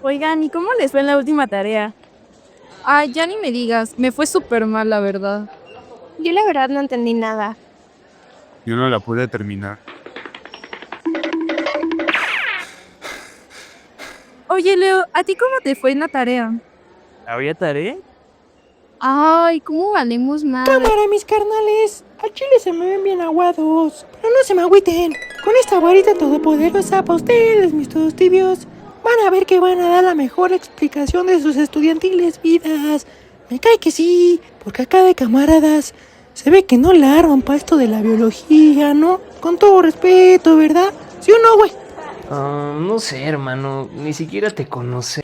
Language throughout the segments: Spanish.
Oigan, ¿y cómo les fue en la última tarea? Ay, ya ni me digas, me fue súper mal, la verdad. Yo la verdad no entendí nada. Yo no la pude terminar. Oye, Leo, ¿a ti cómo te fue en la tarea? ¿Había tarea? Ay, ¿cómo valemos mal? Cámara, mis carnales. Al chile se me ven bien aguados. Pero no se me agüiten. Con esta varita todopoderosa para ustedes, mis todos tibios, van a ver que van a dar la mejor explicación de sus estudiantiles vidas. Me cae que sí, porque acá de camaradas se ve que no la arman para esto de la biología, ¿no? Con todo respeto, ¿verdad? ¿Sí o no, güey? No sé, hermano, ni siquiera te conoce.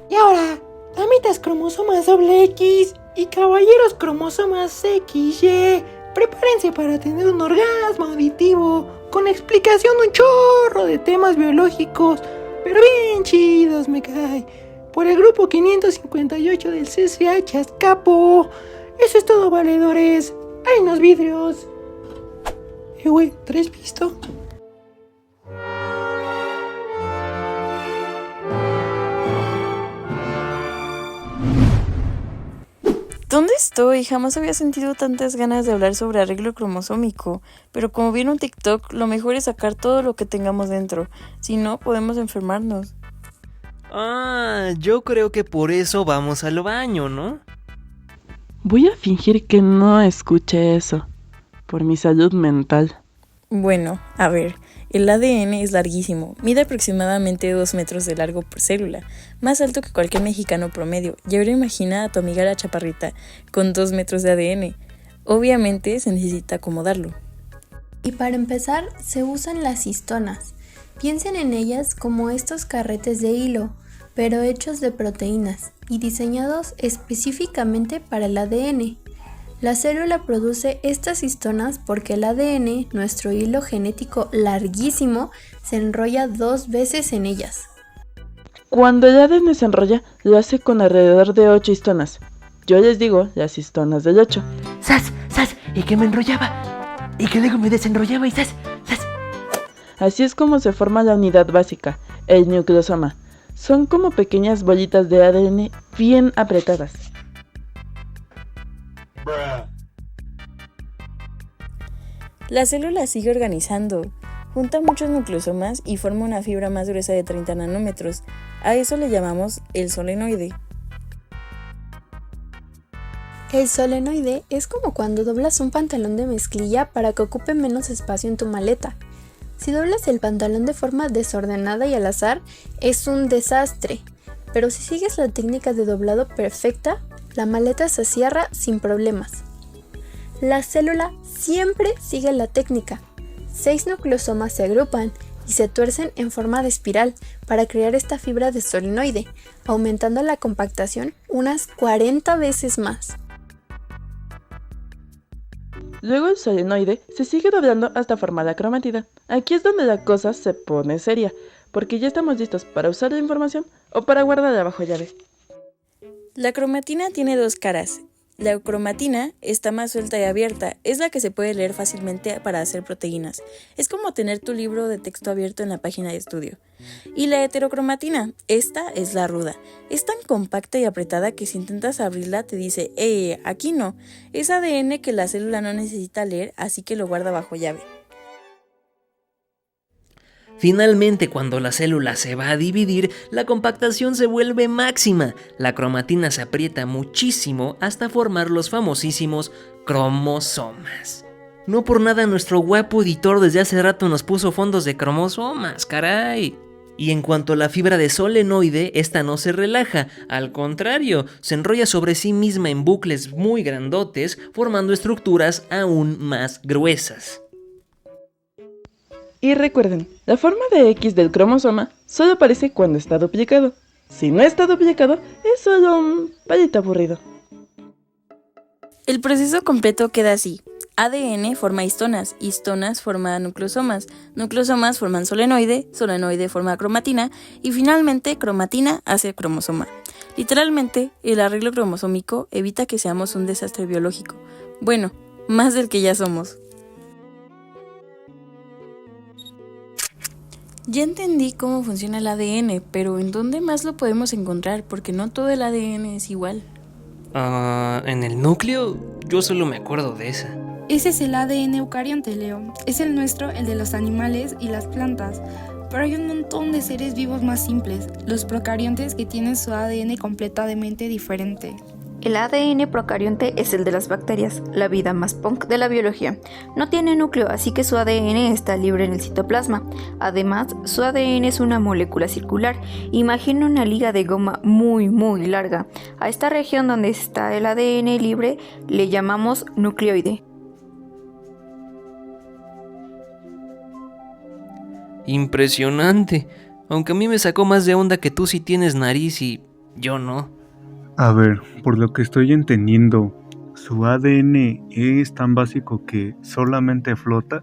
Y ahora, damitas cromosomas doble X y caballeros cromosomas XY, prepárense para tener un orgasmo auditivo con explicación de un chorro de temas biológicos, pero bien chidos, me cae, por el grupo 558 del CCH Azcapo. Eso es todo, valedores. ¡Hay unos vidrios! Güey, ¿traes visto? ¿Dónde estoy? Jamás había sentido tantas ganas de hablar sobre arreglo cromosómico, pero como vieron TikTok, lo mejor es sacar todo lo que tengamos dentro, si no podemos enfermarnos. Yo creo que por eso vamos al baño, ¿no? Voy a fingir que no escuché eso, por mi salud mental. Bueno, a ver, el ADN es larguísimo, mide aproximadamente 2 metros de largo por célula, más alto que cualquier mexicano promedio, y ahora imagina a tu amiga la chaparrita con 2 metros de ADN. Obviamente se necesita acomodarlo. Y para empezar, se usan las histonas. Piensen en ellas como estos carretes de hilo, pero hechos de proteínas y diseñados específicamente para el ADN. La célula produce estas histonas porque el ADN, nuestro hilo genético larguísimo, se enrolla 2 veces en ellas. Cuando el ADN se enrolla, lo hace con alrededor de 8 histonas. Yo les digo las histonas del 8. ¡Sas! ¡Sas! Y que me enrollaba. Y que luego me desenrollaba y ¡sas! ¡Sas! Así es como se forma la unidad básica, el nucleosoma. Son como pequeñas bolitas de ADN bien apretadas. La célula sigue organizando, junta muchos nucleosomas y forma una fibra más gruesa de 30 nanómetros. A eso le llamamos el solenoide. El solenoide es como cuando doblas un pantalón de mezclilla para que ocupe menos espacio en tu maleta. Si doblas el pantalón de forma desordenada y al azar, es un desastre. Pero si sigues la técnica de doblado perfecta, la maleta se cierra sin problemas. La célula siempre sigue la técnica. 6 nucleosomas se agrupan y se tuercen en forma de espiral para crear esta fibra de solenoide, aumentando la compactación unas 40 veces más. Luego el solenoide se sigue doblando hasta formar la cromatida. Aquí es donde la cosa se pone seria, porque ya estamos listos para usar la información o para guardarla bajo llave. La cromatina tiene 2 caras. La cromatina está más suelta y abierta, es la que se puede leer fácilmente para hacer proteínas. Es como tener tu libro de texto abierto en la página de estudio. Y la heterocromatina, esta es la ruda. Es tan compacta y apretada que si intentas abrirla te dice, aquí no. Es ADN que la célula no necesita leer, así que lo guarda bajo llave. Finalmente, cuando la célula se va a dividir, la compactación se vuelve máxima. La cromatina se aprieta muchísimo hasta formar los famosísimos cromosomas. No por nada nuestro guapo editor desde hace rato nos puso fondos de cromosomas, caray. Y en cuanto a la fibra de solenoide, esta no se relaja, al contrario, se enrolla sobre sí misma en bucles muy grandotes, formando estructuras aún más gruesas. Y recuerden, la forma de X del cromosoma solo aparece cuando está duplicado. Si no está duplicado, es solo un palito aburrido. El proceso completo queda así. ADN forma histonas, histonas forma nucleosomas, nucleosomas forman solenoide, solenoide forma cromatina y finalmente cromatina hace cromosoma. Literalmente, el arreglo cromosómico evita que seamos un desastre biológico. Bueno, más del que ya somos. Ya entendí cómo funciona el ADN, pero ¿en dónde más lo podemos encontrar? Porque no todo el ADN es igual. ¿En el núcleo? Yo solo me acuerdo de esa. Ese es el ADN eucarionte, Leo. Es el nuestro, el de los animales y las plantas. Pero hay un montón de seres vivos más simples, los procariontes, que tienen su ADN completamente diferente. El ADN procarionte es el de las bacterias, la vida más punk de la biología. No tiene núcleo, así que su ADN está libre en el citoplasma. Además, su ADN es una molécula circular. Imagina una liga de goma muy larga. A esta región donde está el ADN libre le llamamos nucleoide. Impresionante. Aunque a mí me sacó más de onda que tú sí tienes nariz y yo no. A ver, por lo que estoy entendiendo, ¿su ADN es tan básico que solamente flota?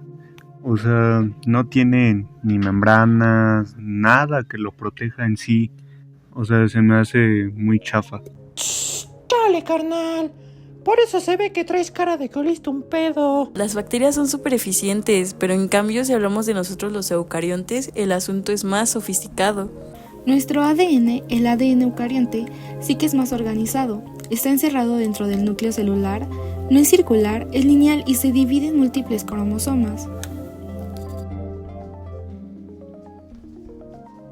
O sea, no tiene ni membranas, nada que lo proteja en sí. O sea, se me hace muy chafa. Dale, carnal. Por eso se ve que traes cara de que oliste un pedo. Las bacterias son súper eficientes, pero en cambio si hablamos de nosotros los eucariontes, el asunto es más sofisticado. Nuestro ADN, el ADN eucarionte, sí que es más organizado. Está encerrado dentro del núcleo celular, no es circular, es lineal y se divide en múltiples cromosomas.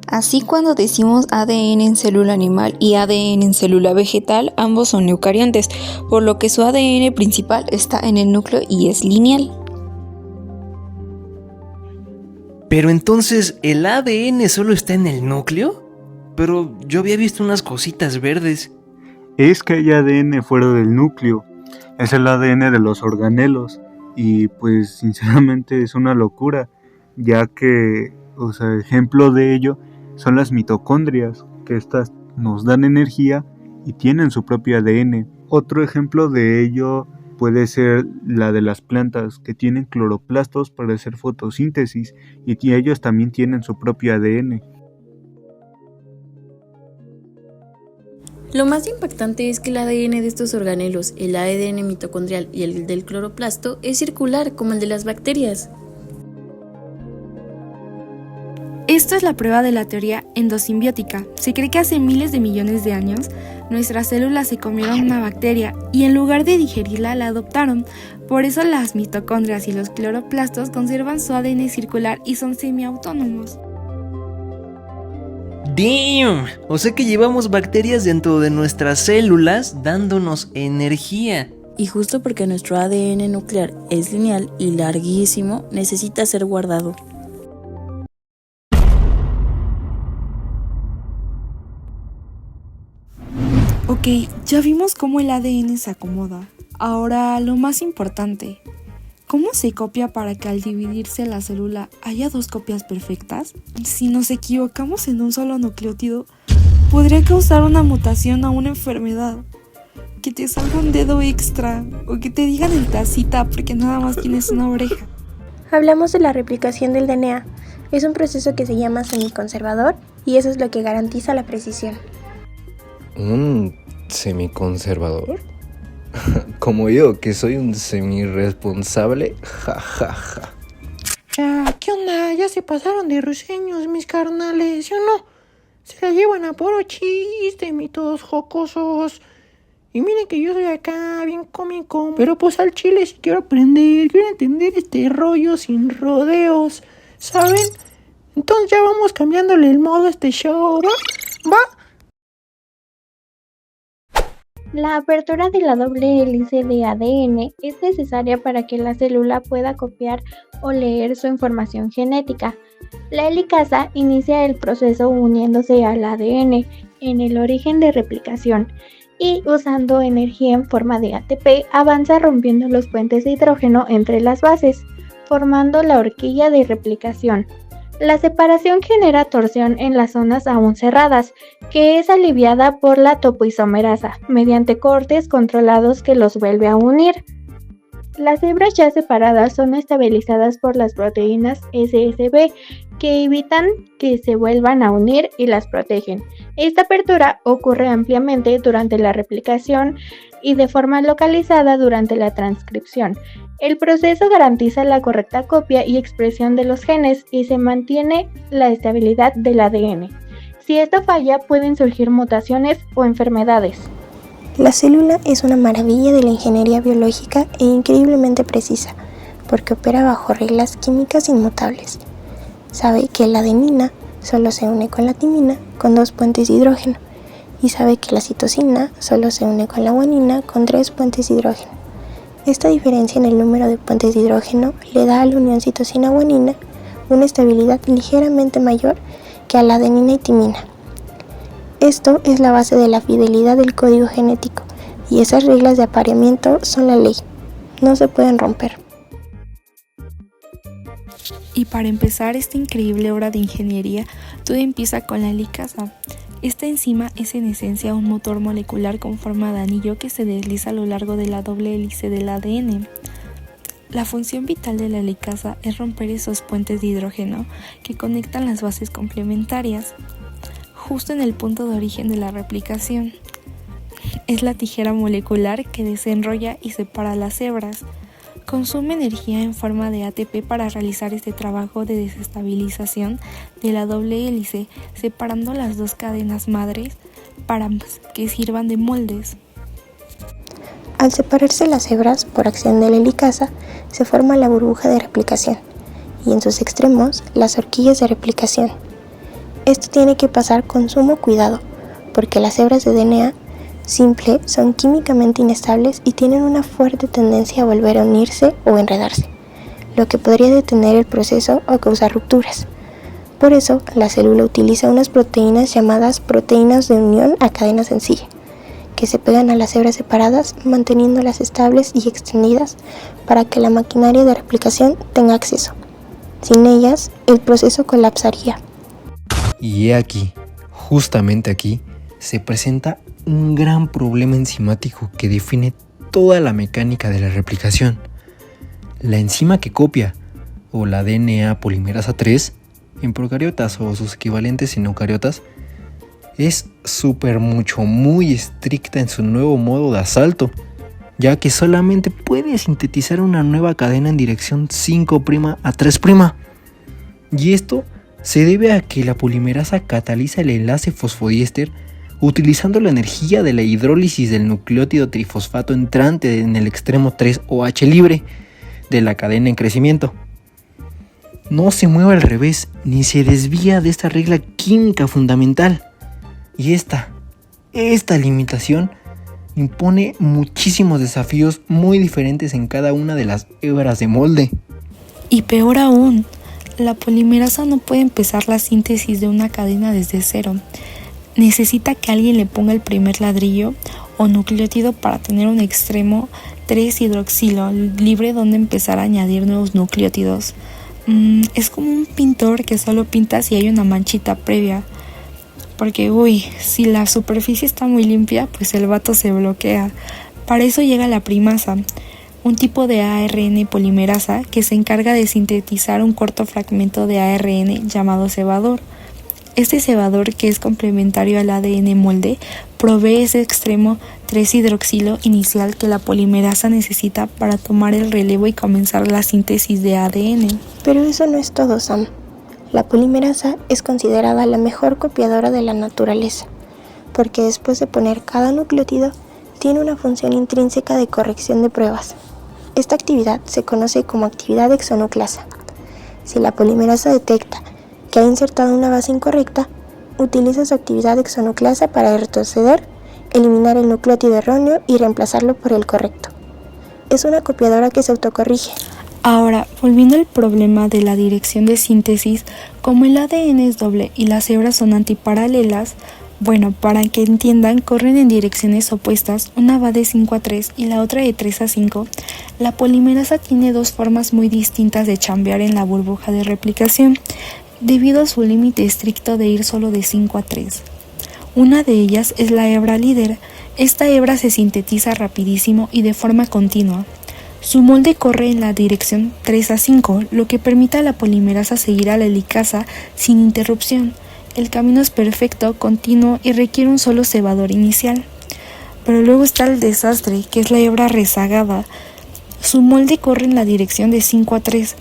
Así, cuando decimos ADN en célula animal y ADN en célula vegetal, ambos son eucariontes, por lo que su ADN principal está en el núcleo y es lineal. Pero entonces, ¿el ADN solo está en el núcleo? Pero yo había visto unas cositas verdes. Es que hay ADN fuera del núcleo. Es el ADN de los organelos. Y pues sinceramente es una locura, ya que, ejemplo de ello son las mitocondrias, que estas nos dan energía y tienen su propio ADN. Otro ejemplo de ello puede ser la de las plantas, que tienen cloroplastos para hacer fotosíntesis y ellos también tienen su propio ADN. Lo más impactante es que el ADN de estos organelos, el ADN mitocondrial y el del cloroplasto, es circular como el de las bacterias. Esto es la prueba de la teoría endosimbiótica. Se cree que hace miles de millones de años, nuestras células se comieron una bacteria y en lugar de digerirla, la adoptaron. Por eso las mitocondrias y los cloroplastos conservan su ADN circular y son semiautónomos. ¡Damn! O sea que llevamos bacterias dentro de nuestras células dándonos energía. Y justo porque nuestro ADN nuclear es lineal y larguísimo, necesita ser guardado. Ok, ya vimos cómo el ADN se acomoda. Ahora, lo más importante. ¿Cómo se copia para que al dividirse la célula haya dos copias perfectas? Si nos equivocamos en un solo nucleótido, podría causar una mutación o una enfermedad. Que te salga un dedo extra o que te digan el tacita porque nada más tienes una oreja. Hablamos de la replicación del DNA. Es un proceso que se llama semiconservador y eso es lo que garantiza la precisión. ¿Un semiconservador? Como yo, que soy un semirresponsable, jajaja. Ya, ¿qué onda? Ya se pasaron de ruseños, mis carnales, ¿sí o no? Se la llevan a puro chiste, mitos jocosos. Y miren que yo soy acá bien cómico, pero pues al chile sí quiero aprender, quiero entender este rollo sin rodeos, ¿saben? Entonces ya vamos cambiándole el modo a este show, ¿va? La apertura de la doble hélice de ADN es necesaria para que la célula pueda copiar o leer su información genética. La helicasa inicia el proceso uniéndose al ADN en el origen de replicación y usando energía en forma de ATP avanza rompiendo los puentes de hidrógeno entre las bases, formando la horquilla de replicación. La separación genera torsión en las zonas aún cerradas, que es aliviada por la topoisomerasa, mediante cortes controlados que los vuelve a unir. Las hebras ya separadas son estabilizadas por las proteínas SSB que evitan que se vuelvan a unir y las protegen. Esta apertura ocurre ampliamente durante la replicación y de forma localizada durante la transcripción. El proceso garantiza la correcta copia y expresión de los genes y se mantiene la estabilidad del ADN. Si esto falla, pueden surgir mutaciones o enfermedades. La célula es una maravilla de la ingeniería biológica e increíblemente precisa, porque opera bajo reglas químicas inmutables. Sabe que la adenina solo se une con la timina con 2 puentes de hidrógeno, y sabe que la citosina solo se une con la guanina con 3 puentes de hidrógeno. Esta diferencia en el número de puentes de hidrógeno le da a la unión citosina-guanina una estabilidad ligeramente mayor que a la adenina y timina. Esto es la base de la fidelidad del código genético, y esas reglas de apareamiento son la ley. No se pueden romper. Y para empezar esta increíble obra de ingeniería, todo empieza con la helicasa. Esta enzima es en esencia un motor molecular con forma de anillo que se desliza a lo largo de la doble hélice del ADN. La función vital de la helicasa es romper esos puentes de hidrógeno que conectan las bases complementarias, justo en el punto de origen de la replicación. Es la tijera molecular que desenrolla y separa las hebras. Consume energía en forma de ATP para realizar este trabajo de desestabilización de la doble hélice, separando las 2 cadenas madres para que sirvan de moldes. Al separarse las hebras por acción de la helicasa, se forma la burbuja de replicación, y en sus extremos las horquillas de replicación. Esto tiene que pasar con sumo cuidado, porque las hebras de DNA simple son químicamente inestables y tienen una fuerte tendencia a volver a unirse o enredarse, lo que podría detener el proceso o causar rupturas. Por eso, la célula utiliza unas proteínas llamadas proteínas de unión a cadena sencilla, que se pegan a las hebras separadas, manteniéndolas estables y extendidas para que la maquinaria de replicación tenga acceso. Sin ellas, el proceso colapsaría. Y he aquí, justamente aquí, se presenta un gran problema enzimático que define toda la mecánica de la replicación. La enzima que copia, o la DNA polimerasa 3, en procariotas o sus equivalentes en eucariotas, es muy estricta en su nuevo modo de asalto, ya que solamente puede sintetizar una nueva cadena en dirección 5' a 3'. Y esto se debe a que la polimerasa cataliza el enlace fosfodiéster utilizando la energía de la hidrólisis del nucleótido trifosfato entrante en el extremo 3OH libre de la cadena en crecimiento. No se mueve al revés ni se desvía de esta regla química fundamental. Y esta limitación impone muchísimos desafíos muy diferentes en cada una de las hebras de molde. Y peor aún, la polimerasa no puede empezar la síntesis de una cadena desde cero. Necesita que alguien le ponga el primer ladrillo o nucleótido para tener un extremo 3-hidroxilo libre donde empezar a añadir nuevos nucleótidos. Es como un pintor que solo pinta si hay una manchita previa. Porque, si la superficie está muy limpia, pues el vato se bloquea. Para eso llega la primasa, un tipo de ARN polimerasa que se encarga de sintetizar un corto fragmento de ARN llamado cebador. Este cebador, que es complementario al ADN molde, provee ese extremo 3-hidroxilo inicial que la polimerasa necesita para tomar el relevo y comenzar la síntesis de ADN. Pero eso no es todo, Sam. La polimerasa es considerada la mejor copiadora de la naturaleza, porque después de poner cada nucleótido, tiene una función intrínseca de corrección de pruebas. Esta actividad se conoce como actividad exonucleasa. Si la polimerasa detecta que ha insertado una base incorrecta, utiliza su actividad exonucleasa para retroceder, eliminar el nucleótido erróneo y reemplazarlo por el correcto. Es una copiadora que se autocorrige. Ahora, volviendo al problema de la dirección de síntesis, como el ADN es doble y las hebras son antiparalelas, para que entiendan, corren en direcciones opuestas, una va de 5 a 3 y la otra de 3 a 5. La polimerasa tiene 2 formas muy distintas de chambear en la burbuja de replicación, debido a su límite estricto de ir solo de 5 a 3. Una de ellas es la hebra líder. Esta hebra se sintetiza rapidísimo y de forma continua. Su molde corre en la dirección 3 a 5, lo que permite a la polimerasa seguir a la helicasa sin interrupción. El camino es perfecto, continuo y requiere un solo cebador inicial. Pero luego está el desastre, que es la hebra rezagada. Su molde corre en la dirección de 5 a 3.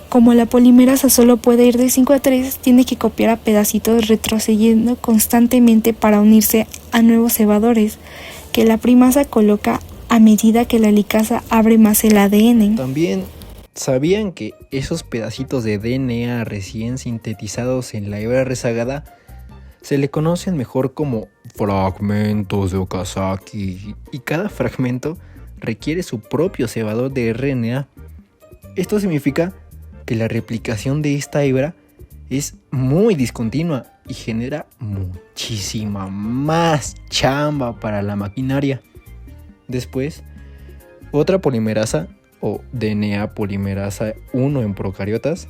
Como la polimerasa solo puede ir de 5 a 3, tiene que copiar a pedacitos retrocediendo constantemente para unirse a nuevos cebadores, que la primasa coloca a medida que la helicasa abre más el ADN. También, ¿sabían que esos pedacitos de DNA recién sintetizados en la hebra rezagada se le conocen mejor como fragmentos de Okazaki? Y cada fragmento requiere su propio cebador de RNA. Esto significa que la replicación de esta hebra es muy discontinua y genera muchísima más chamba para la maquinaria. Después, otra polimerasa o DNA polimerasa 1 en procariotas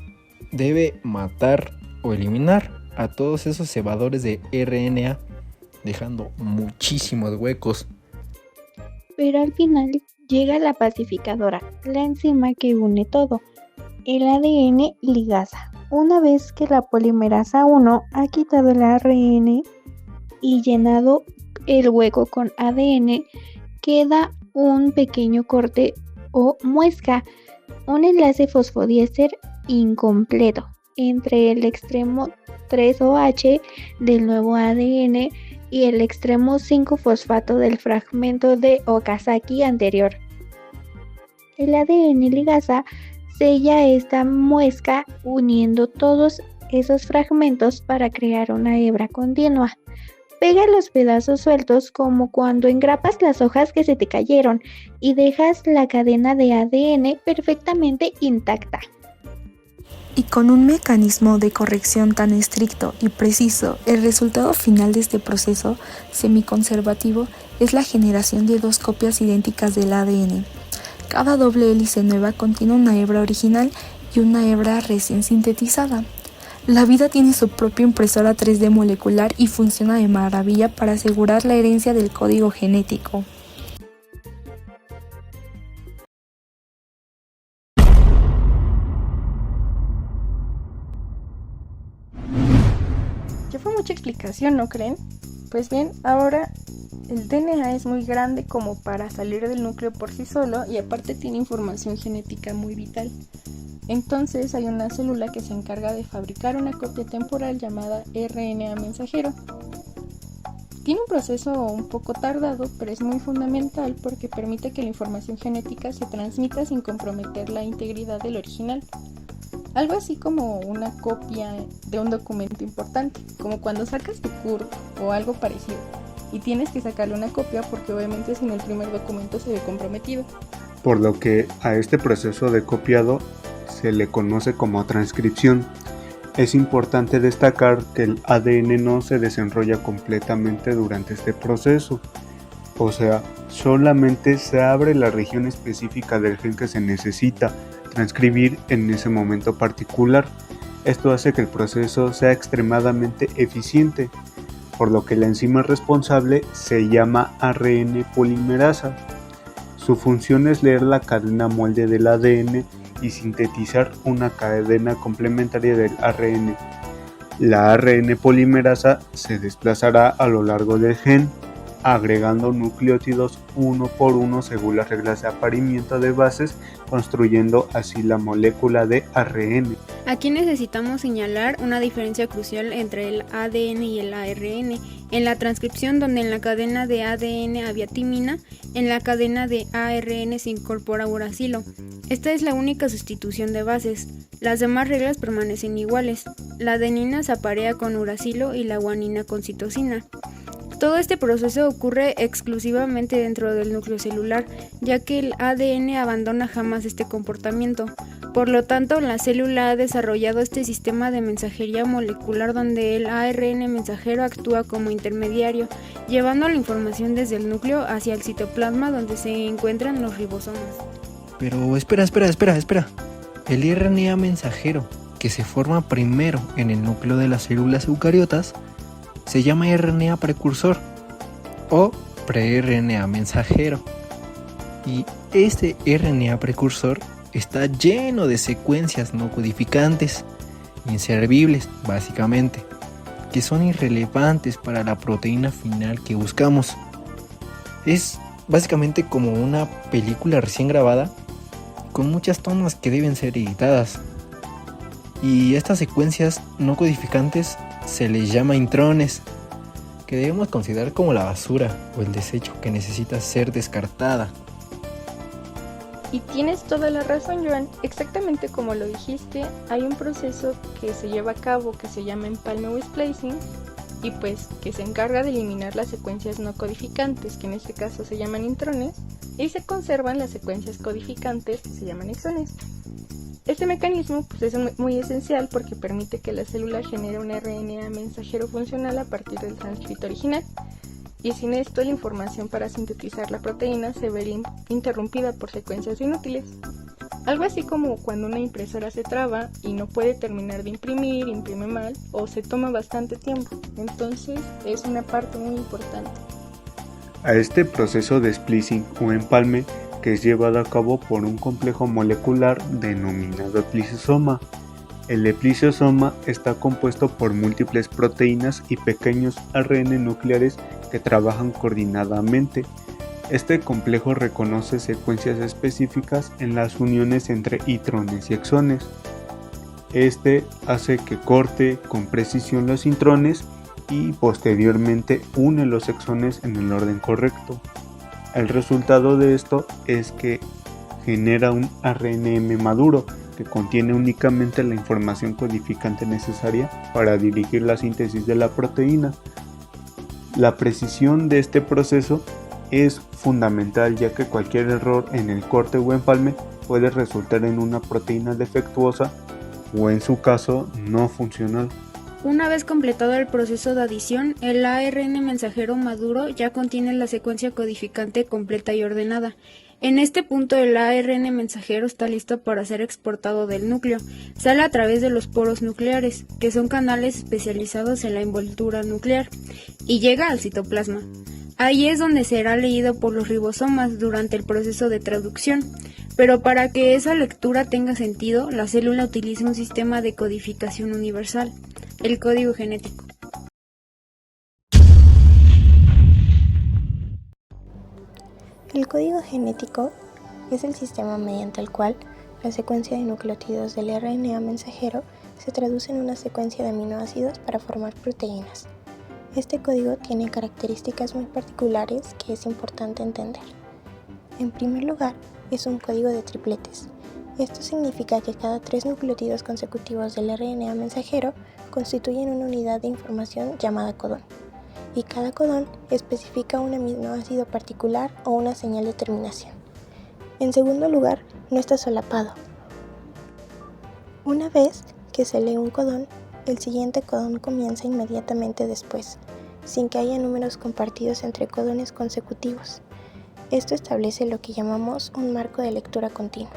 debe matar o eliminar a todos esos cebadores de RNA, dejando muchísimos huecos. Pero al final llega la pacificadora, la enzima que une todo, el ADN ligasa. Una vez que la polimerasa 1 ha quitado el ARN y llenado el hueco con ADN, queda un pequeño corte o muesca, un enlace fosfodiéster incompleto entre el extremo 3OH del nuevo ADN y el extremo 5-fosfato del fragmento de Okazaki anterior. El ADN ligasa sella esta muesca uniendo todos esos fragmentos para crear una hebra continua. Pega los pedazos sueltos como cuando engrapas las hojas que se te cayeron y dejas la cadena de ADN perfectamente intacta. Y con un mecanismo de corrección tan estricto y preciso, el resultado final de este proceso semiconservativo es la generación de 2 copias idénticas del ADN. Cada doble hélice nueva contiene una hebra original y una hebra recién sintetizada. La vida tiene su propia impresora 3D molecular y funciona de maravilla para asegurar la herencia del código genético. Ya fue mucha explicación, ¿no creen? Pues bien, ahora el DNA es muy grande como para salir del núcleo por sí solo y aparte tiene información genética muy vital. Entonces hay una célula que se encarga de fabricar una copia temporal llamada RNA mensajero. Tiene un proceso un poco tardado, pero es muy fundamental porque permite que la información genética se transmita sin comprometer la integridad del original. Algo así como una copia de un documento importante, como cuando sacas tu CURP o algo parecido, y tienes que sacarle una copia porque obviamente sin el primer documento se ve comprometido. Por lo que a este proceso de copiado se le conoce como transcripción. Es importante destacar que el ADN no se desenrolla completamente durante este proceso, o sea, solamente se abre la región específica del gen que se necesita transcribir en ese momento particular. Esto hace que el proceso sea extremadamente eficiente, por lo que la enzima responsable se llama ARN polimerasa. Su función es leer la cadena molde del ADN y sintetizar una cadena complementaria del ARN. La ARN polimerasa se desplazará a lo largo del gen, agregando nucleótidos uno por uno según las reglas de apareamiento de bases, construyendo así la molécula de ARN. Aquí necesitamos señalar una diferencia crucial entre el ADN y el ARN. En la transcripción, donde en la cadena de ADN había timina, en la cadena de ARN se incorpora uracilo. Esta es la única sustitución de bases. Las demás reglas permanecen iguales. La adenina se aparea con uracilo y la guanina con citosina. Todo este proceso ocurre exclusivamente dentro del núcleo celular, ya que el ADN abandona jamás este comportamiento. Por lo tanto, la célula ha desarrollado este sistema de mensajería molecular donde el ARN mensajero actúa como intermediario, llevando la información desde el núcleo hacia el citoplasma donde se encuentran los ribosomas. Pero espera. El RNA mensajero, que se forma primero en el núcleo de las células eucariotas, se llama RNA precursor o pre-RNA mensajero. Y este RNA precursor está lleno de secuencias no codificantes, inservibles básicamente, que son irrelevantes para la proteína final que buscamos. Es básicamente como una película recién grabada con muchas tomas que deben ser editadas. Y estas secuencias no codificantes se les llama intrones, que debemos considerar como la basura o el desecho que necesita ser descartada. Y tienes toda la razón, Joan. Exactamente como lo dijiste, hay un proceso que se lleva a cabo que se llama empalme o splicing y pues que se encarga de eliminar las secuencias no codificantes, que en este caso se llaman intrones, y se conservan las secuencias codificantes que se llaman exones. Este mecanismo pues, es muy esencial porque permite que la célula genere un RNA mensajero funcional a partir del transcripto original. Y sin esto la información para sintetizar la proteína se vería interrumpida por secuencias inútiles. Algo así como cuando una impresora se traba y no puede terminar de imprimir, imprime mal o se toma bastante tiempo. Entonces es una parte muy importante. A este proceso de splicing o empalme, que es llevado a cabo por un complejo molecular denominado eplisosoma. El eplisosoma está compuesto por múltiples proteínas y pequeños ARN nucleares que trabajan coordinadamente. Este complejo reconoce secuencias específicas en las uniones entre intrones y exones. Este hace que corte con precisión los intrones y posteriormente une los exones en el orden correcto. El resultado de esto es que genera un RNM maduro que contiene únicamente la información codificante necesaria para dirigir la síntesis de la proteína. La precisión de este proceso es fundamental, ya que cualquier error en el corte o empalme puede resultar en una proteína defectuosa o en su caso no funcional. Una vez completado el proceso de adición, el ARN mensajero maduro ya contiene la secuencia codificante completa y ordenada. En este punto el ARN mensajero está listo para ser exportado del núcleo. Sale a través de los poros nucleares, que son canales especializados en la envoltura nuclear, y llega al citoplasma. Ahí es donde será leído por los ribosomas durante el proceso de traducción. Pero para que esa lectura tenga sentido, la célula utiliza un sistema de codificación universal, el código genético. El código genético es el sistema mediante el cual la secuencia de nucleótidos del RNA mensajero se traduce en una secuencia de aminoácidos para formar proteínas. Este código tiene características muy particulares que es importante entender. En primer lugar, es un código de tripletes. Esto significa que cada 3 nucleótidos consecutivos del RNA mensajero constituyen una unidad de información llamada codón, y cada codón especifica un aminoácido particular o una señal de terminación. En segundo lugar, no está solapado. Una vez que se lee un codón, el siguiente codón comienza inmediatamente después, sin que haya números compartidos entre codones consecutivos. Esto establece lo que llamamos un marco de lectura continua.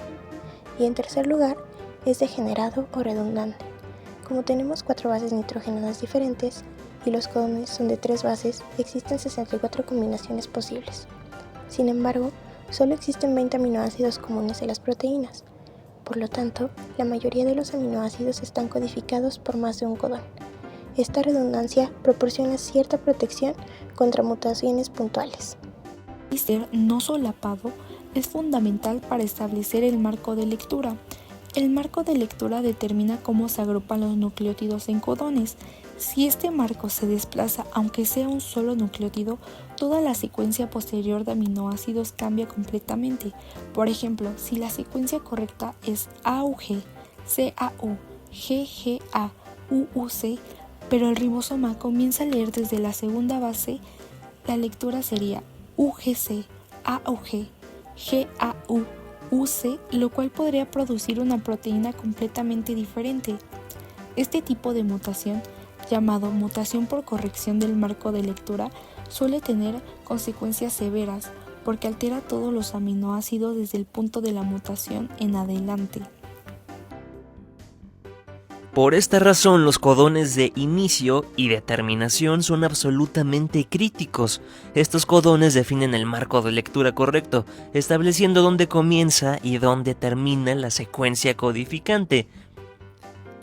Y en tercer lugar, es degenerado o redundante. Como tenemos 4 bases nitrogenadas diferentes y los codones son de 3 bases, existen 64 combinaciones posibles. Sin embargo, solo existen 20 aminoácidos comunes de las proteínas. Por lo tanto, la mayoría de los aminoácidos están codificados por más de un codón. Esta redundancia proporciona cierta protección contra mutaciones puntuales. El ser no solapado es fundamental para establecer el marco de lectura. El marco de lectura determina cómo se agrupan los nucleótidos en codones. Si este marco se desplaza, aunque sea un solo nucleótido, toda la secuencia posterior de aminoácidos cambia completamente. Por ejemplo, si la secuencia correcta es AUG, CAU, GGA, UUC, pero el ribosoma comienza a leer desde la segunda base, la lectura sería UGC, AUG, GAU, UC, lo cual podría producir una proteína completamente diferente. Este tipo de mutación, llamado mutación por corrección del marco de lectura, suele tener consecuencias severas porque altera todos los aminoácidos desde el punto de la mutación en adelante. Por esta razón, los codones de inicio y de terminación son absolutamente críticos. Estos codones definen el marco de lectura correcto, estableciendo dónde comienza y dónde termina la secuencia codificante.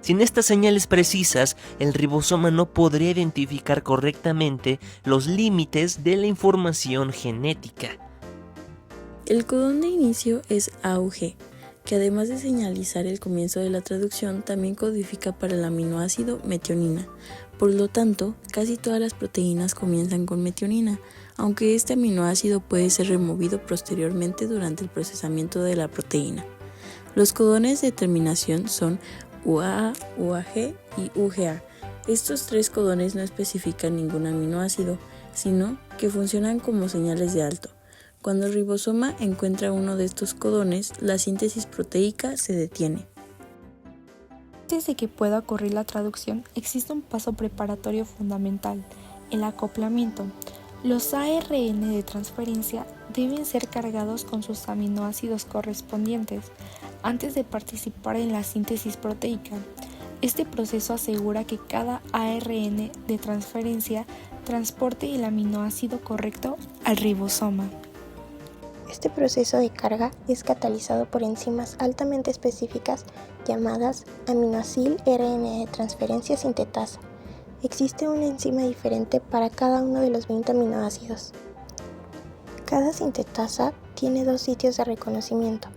Sin estas señales precisas, el ribosoma no podría identificar correctamente los límites de la información genética. El codón de inicio es AUG, que además de señalizar el comienzo de la traducción, también codifica para el aminoácido metionina. Por lo tanto, casi todas las proteínas comienzan con metionina, aunque este aminoácido puede ser removido posteriormente durante el procesamiento de la proteína. Los codones de terminación son UAA, UAG y UGA. Estos tres codones no especifican ningún aminoácido, sino que funcionan como señales de alto. Cuando el ribosoma encuentra uno de estos codones, la síntesis proteica se detiene. Antes de que pueda ocurrir la traducción, existe un paso preparatorio fundamental, el acoplamiento. Los ARN de transferencia deben ser cargados con sus aminoácidos correspondientes antes de participar en la síntesis proteica. Este proceso asegura que cada ARN de transferencia transporte el aminoácido correcto al ribosoma. Este proceso de carga es catalizado por enzimas altamente específicas llamadas aminoacil-RN de transferencia sintetasa. Existe una enzima diferente para cada uno de los 20 aminoácidos. Cada sintetasa tiene dos sitios de reconocimiento,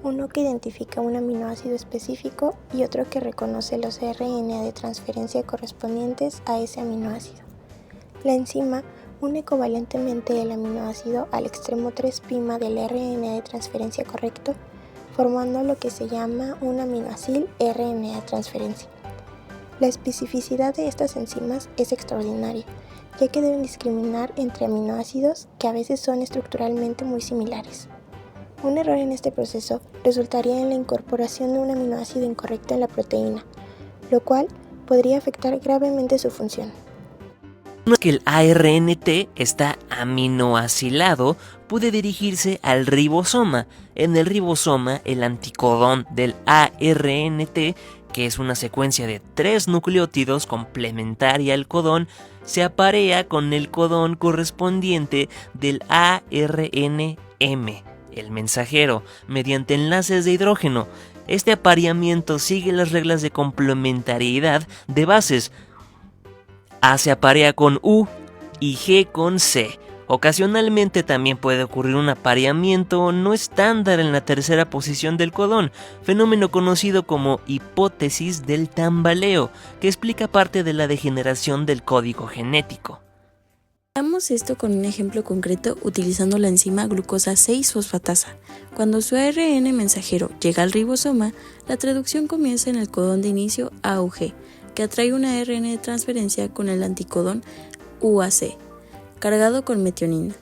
uno que identifica un aminoácido específico y otro que reconoce los RNA de transferencia correspondientes a ese aminoácido. La enzima une covalentemente el aminoácido al extremo 3' del RNA de transferencia correcto, formando lo que se llama un aminoacil-RNA de transferencia. La especificidad de estas enzimas es extraordinaria, ya que deben discriminar entre aminoácidos que a veces son estructuralmente muy similares. Un error en este proceso resultaría en la incorporación de un aminoácido incorrecto en la proteína, lo cual podría afectar gravemente su función. Que el ARNT está aminoacilado, puede dirigirse al ribosoma. En el ribosoma, el anticodón del ARNT, que es una secuencia de 3 nucleótidos complementaria al codón, se aparea con el codón correspondiente del ARNM, el mensajero, mediante enlaces de hidrógeno. Este apareamiento sigue las reglas de complementariedad de bases. A se aparea con U y G con C. Ocasionalmente también puede ocurrir un apareamiento no estándar en la tercera posición del codón, fenómeno conocido como hipótesis del tambaleo, que explica parte de la degeneración del código genético. Veamos esto con un ejemplo concreto utilizando la enzima glucosa 6-fosfatasa. Cuando su ARN mensajero llega al ribosoma, la traducción comienza en el codón de inicio AUG, que atrae una ARN de transferencia con el anticodón UAC, cargado con metionina.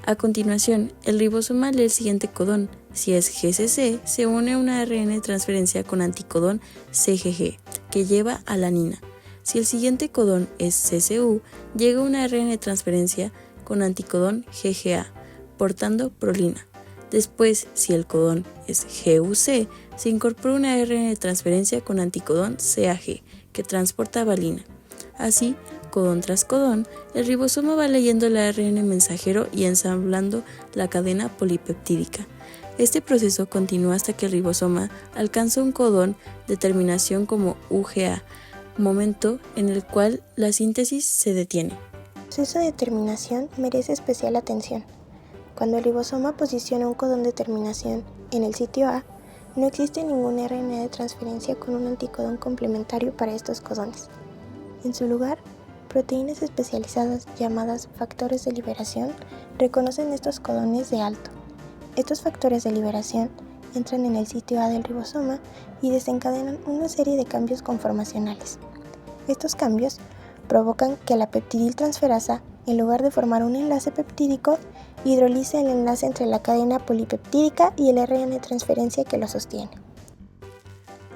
A continuación, el ribosoma lee el siguiente codón. Si es GCC, se une a una ARN de transferencia con anticodón CGG, que lleva alanina. Si el siguiente codón es CCU, llega una ARN de transferencia con anticodón GGA, portando prolina. Después, si el codón es GUC, se incorpora una ARN de transferencia con anticodón CAG, que transporta valina. Así, codón tras codón, el ribosoma va leyendo el ARN mensajero y ensamblando la cadena polipeptídica. Este proceso continúa hasta que el ribosoma alcanza un codón de terminación como UGA, momento en el cual la síntesis se detiene. El proceso de terminación merece especial atención. Cuando el ribosoma posiciona un codón de terminación en el sitio A, no existe ningún RNA de transferencia con un anticodón complementario para estos codones. En su lugar, proteínas especializadas llamadas factores de liberación reconocen estos codones de alto. Estos factores de liberación entran en el sitio A del ribosoma y desencadenan una serie de cambios conformacionales. Estos cambios provocan que la peptidiltransferasa, en lugar de formar un enlace peptídico, hidrolice el enlace entre la cadena polipeptídica y el RNA de transferencia que lo sostiene.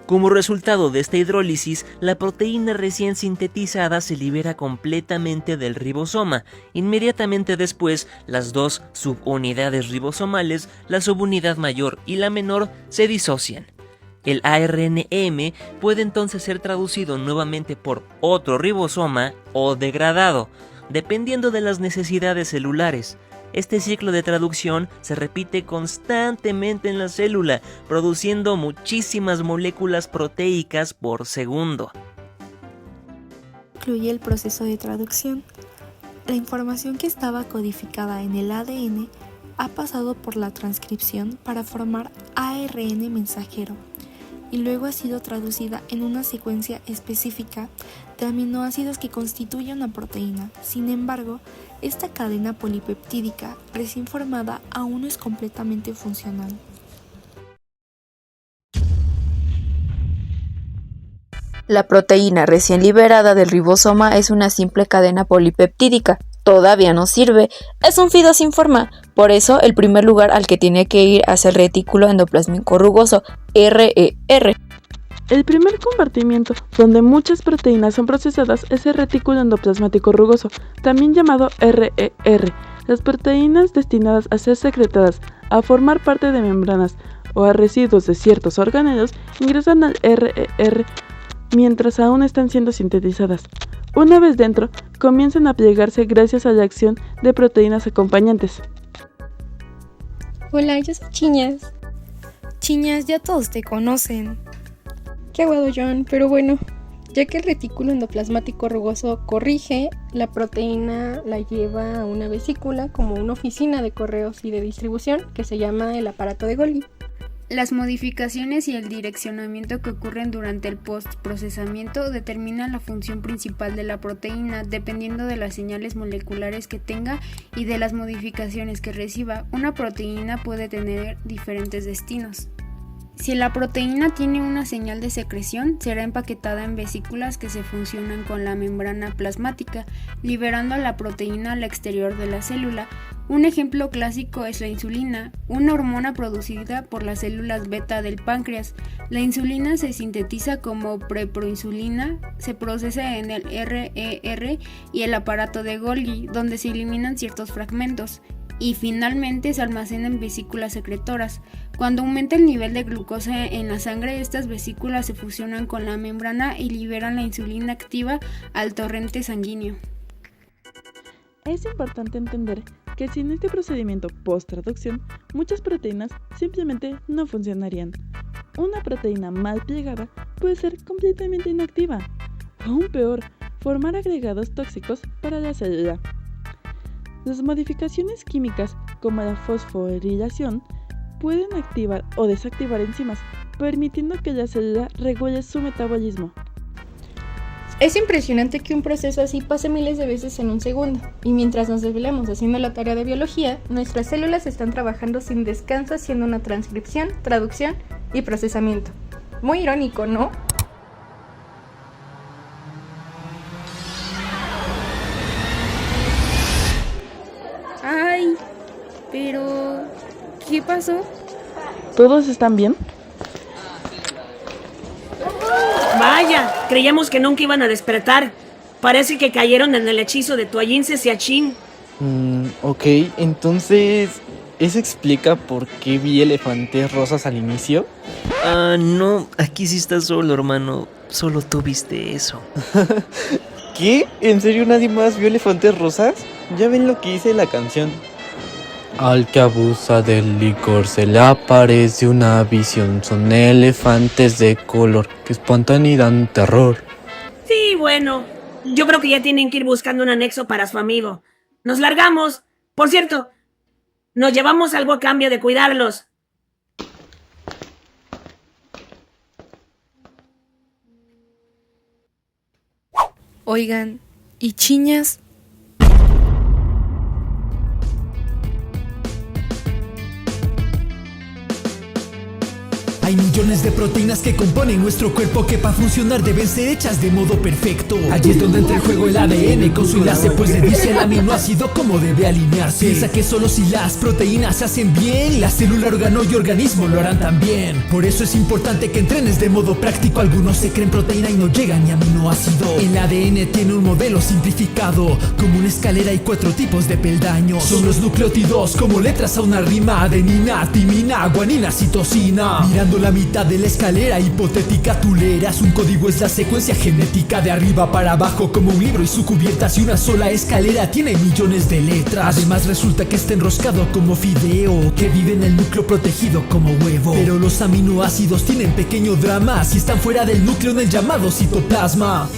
Como resultado de esta hidrólisis, la proteína recién sintetizada se libera completamente del ribosoma. Inmediatamente después, las dos subunidades ribosomales, la subunidad mayor y la menor, se disocian. El ARNM puede entonces ser traducido nuevamente por otro ribosoma o degradado, dependiendo de las necesidades celulares. Este ciclo de traducción se repite constantemente en la célula, produciendo muchísimas moléculas proteicas por segundo. Incluye el proceso de traducción. La información que estaba codificada en el ADN ha pasado por la transcripción para formar ARN mensajero y luego ha sido traducida en una secuencia específica de aminoácidos que constituye una proteína. Sin embargo, esta cadena polipeptídica recién formada aún no es completamente funcional. La proteína recién liberada del ribosoma es una simple cadena polipeptídica. Todavía no sirve, es un fido sin forma. Por eso, el primer lugar al que tiene que ir es el retículo endoplásmico rugoso, RER. El primer compartimiento donde muchas proteínas son procesadas es el retículo endoplasmático rugoso, también llamado RER. Las proteínas destinadas a ser secretadas, a formar parte de membranas o a residuos de ciertos organelos ingresan al RER mientras aún están siendo sintetizadas. Una vez dentro, comienzan a plegarse gracias a la acción de proteínas acompañantes. Hola, yo soy Chiñas. Chiñas, ya todos te conocen. Qué aguado, John, pero bueno, ya que el retículo endoplasmático rugoso corrige, la proteína la lleva a una vesícula como una oficina de correos y de distribución que se llama el aparato de Golgi. Las modificaciones y el direccionamiento que ocurren durante el postprocesamiento determinan la función principal de la proteína dependiendo de las señales moleculares que tenga y de las modificaciones que reciba. Una proteína puede tener diferentes destinos. Si la proteína tiene una señal de secreción, será empaquetada en vesículas que se fusionan con la membrana plasmática, liberando a la proteína al exterior de la célula. Un ejemplo clásico es la insulina, una hormona producida por las células beta del páncreas. La insulina se sintetiza como preproinsulina, se procesa en el RER y el aparato de Golgi, donde se eliminan ciertos fragmentos, y finalmente se almacena en vesículas secretoras. Cuando aumenta el nivel de glucosa en la sangre, estas vesículas se fusionan con la membrana y liberan la insulina activa al torrente sanguíneo. Es importante entender que sin este procedimiento post-traducción, muchas proteínas simplemente no funcionarían. Una proteína mal plegada puede ser completamente inactiva, o aún peor, formar agregados tóxicos para la célula. Las modificaciones químicas, como la fosforilación, pueden activar o desactivar enzimas, permitiendo que la célula regule su metabolismo. Es impresionante que un proceso así pase miles de veces en un segundo, y mientras nos desvelamos haciendo la tarea de biología, nuestras células están trabajando sin descanso haciendo una transcripción, traducción y procesamiento. Muy irónico, ¿no? Ay, pero ¿qué pasó? ¿Todos están bien? Vaya, creíamos que nunca iban a despertar. Parece que cayeron en el hechizo de Tuayin Ceciachín. Ok, entonces, ¿eso explica por qué vi elefantes rosas al inicio? No, aquí sí estás solo, hermano. Solo tú viste eso. ¿Qué? ¿En serio nadie más vio elefantes rosas? Ya ven lo que dice la canción. Al que abusa del licor se le aparece una visión. Son elefantes de color que espantan y dan terror. Sí, bueno, yo creo que ya tienen que ir buscando un anexo para su amigo. Nos largamos. Por cierto, nos llevamos algo a cambio de cuidarlos. Oigan, ¿y Chiñas? Hay millones de proteínas que componen nuestro cuerpo que para funcionar deben ser hechas de modo perfecto. Allí es donde entra en juego el ADN con su enlace, pues le dice el aminoácido cómo debe alinearse. Piensa que solo si las proteínas se hacen bien, la célula, órgano y organismo lo harán también. Por eso es importante que entrenes de modo práctico. Algunos se creen proteína y no llegan ni aminoácido. El ADN tiene un modelo simplificado, como una escalera y 4 tipos de peldaños. Son los nucleótidos como letras a una rima: adenina, timina, guanina, citosina. Mirando Subiendo la mitad de la escalera hipotética tú leerás un código, es la secuencia genética de arriba para abajo como un libro y su cubierta si una sola escalera tiene millones de letras. Además resulta que está enroscado como fideo, que vive en el núcleo protegido como huevo. Pero los aminoácidos tienen pequeño drama si están fuera del núcleo en el llamado citoplasma.